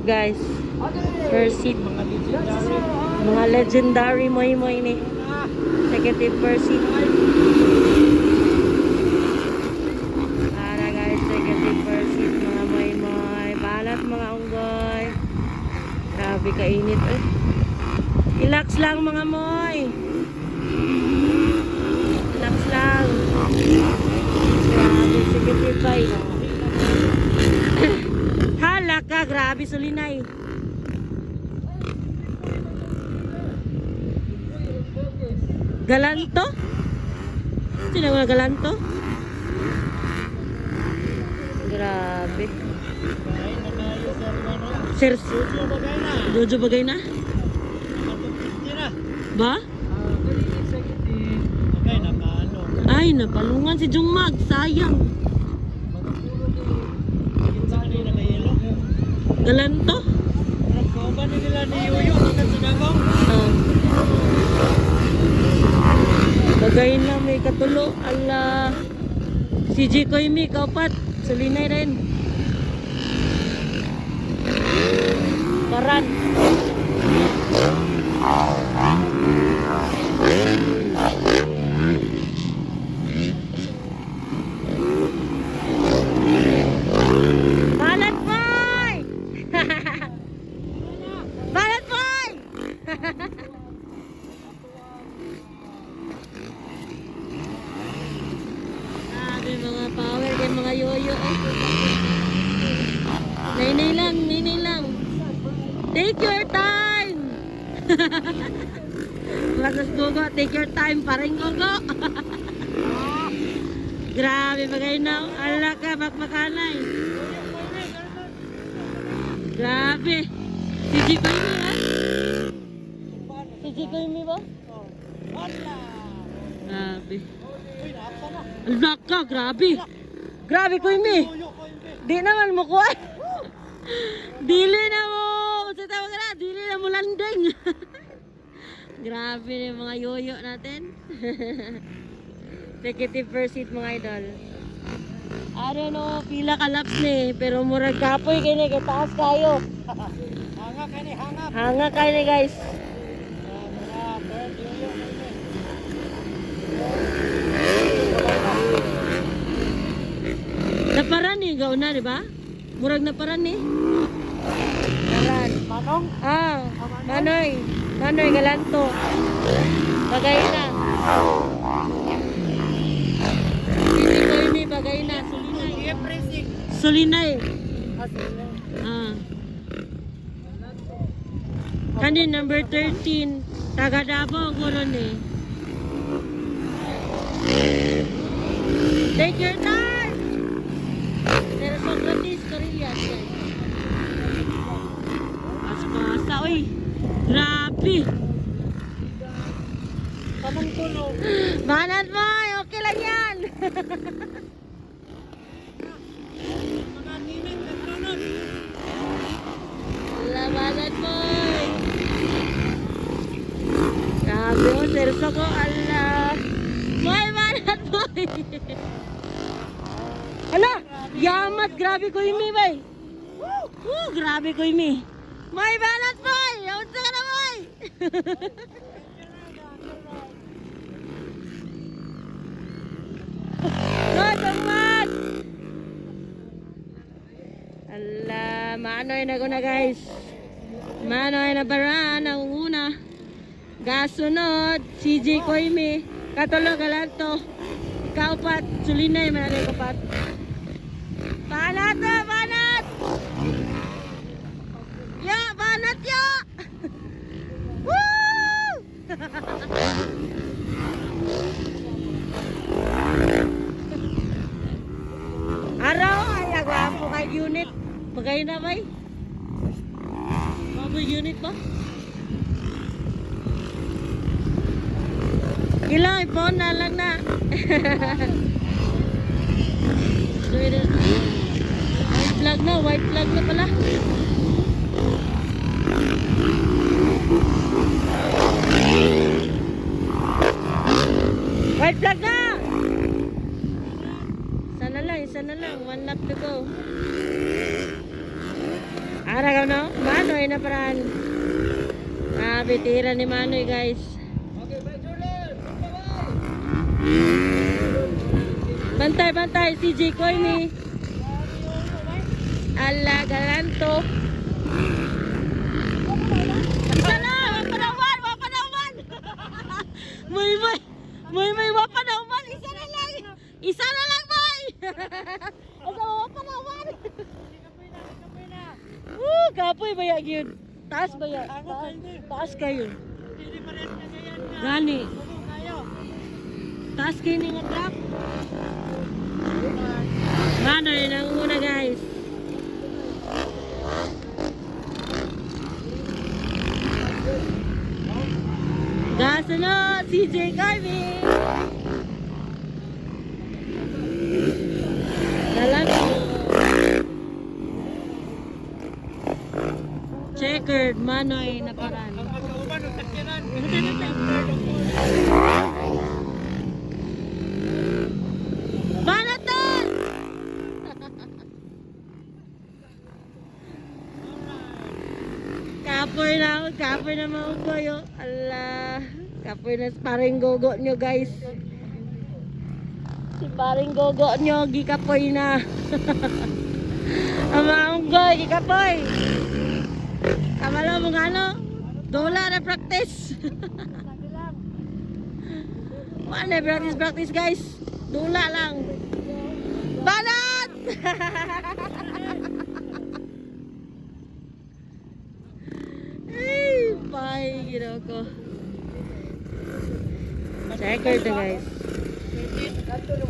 guys. First seat. Mga legendary moy-moy ni. Executive first seat. Para guys, executive first seat. Mga moy-moy. Balat mga unggoy. Grabe kainit eh. Relax lang mga moy. Relax lang. Grabe, executive bike. Hala ka, grabe sulinay. Galanto? Sino mga galanto? Grabe. Sir, Jojo bagay na? Ba? Ay, napalungan si Jungmag. Sayang. Galanto? Bagay na may katulo. Ala. Si G. Koimi, kaupat. Sulinay rin. Paran. Balat boy! Balat boy! Grabe mga power kay mga yoyo eh. Nainay lang. Take your time! Lagas gogo, take your time, parang gogo. Grabe bagay na. Ala ka, bakmakanay. Grabe. Si G. Koimi ha? Si G. Koimi ba? Grabe. Ala ka, grabe. Grabe Koimi. Di naman mo kuha. Dili na mo. Sa tawag na, dili na mo landing. Grabe na mga yoyo natin. Executive first seat mga idol. I don't know, pila ka laps ni, pero murag kapoy kayo ni, kataas kayo. Hanga kayo ni guys. Naparan ni, gauna di ba? Murag naparan ni. Naparan. Manong? Ah, Manoy, galanto. Bagay na. Bagay na, Sulinay. Ah. Kanin number 13. Taga Davao guro ni. Take your time. Pero Socrates Carillas. Pasa, oy. Grabe. Kamang tulog. Banat mo, okay lang yan. Labanan mo. Grabe o, serso ko. Ala. May banat mo. Ala, yamat. Grabe ko imi, bay. Grabe ko imi. May banat mo. Yaman sa ka na, bay. Mat! Ala, manoy na ko na guys. Manoy na baran ang una. Gasunod, si G. Koimi. Katulo galanto. Kaupat, Sulinay managay kapat. Banat na, banat! Ya, banat ya! Woo! Araw ay agwapo kay unit. Bagay na bay. Baboy unit ba? Ilang ipon na lang na. White flag na pala. White flag na. Isa na lang, 1 lap to go. Ara ka no? Manoy na paran. Ah, bitira ni Manoy guys. Bantay, bantay, CJ Koimi. Ala, galanto. Isa na, wapanawan, wapanawan. May, wapanawan. Isa na lang. Isa na lang, boy. Asa wapanawan. Kapoy ba yun? Taas ba yan? Taas kayo. Gani. Taas kayo ni nga trap. Mano yun ang una guys. Gasunod, CJ Koimi. Dalang checkered, Manoy na paran. Banatan! Kapoy na maugoy oh. Ala, kapoy na paring gogo nyo guys. Si paring gogo nyo, gikapoy na. Ang maunggoy, gikapoy. Kamala mo nga ano? Dola na practice. Wala na practice guys. Dola lang. Banat! Ay, bye, ginawa ko. Checker to guys.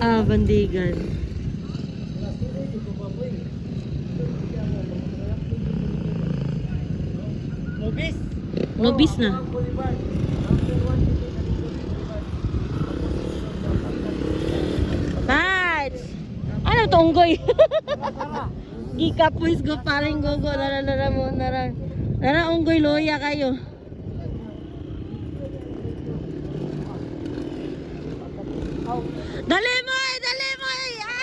Ah, bandigan. Nobis na. Bites! Ano to unggoy? Gikapoys go paring gogo. Nara mo, nara unggoy loya kayo. Dali mo eh! Dali mo eh! Ah!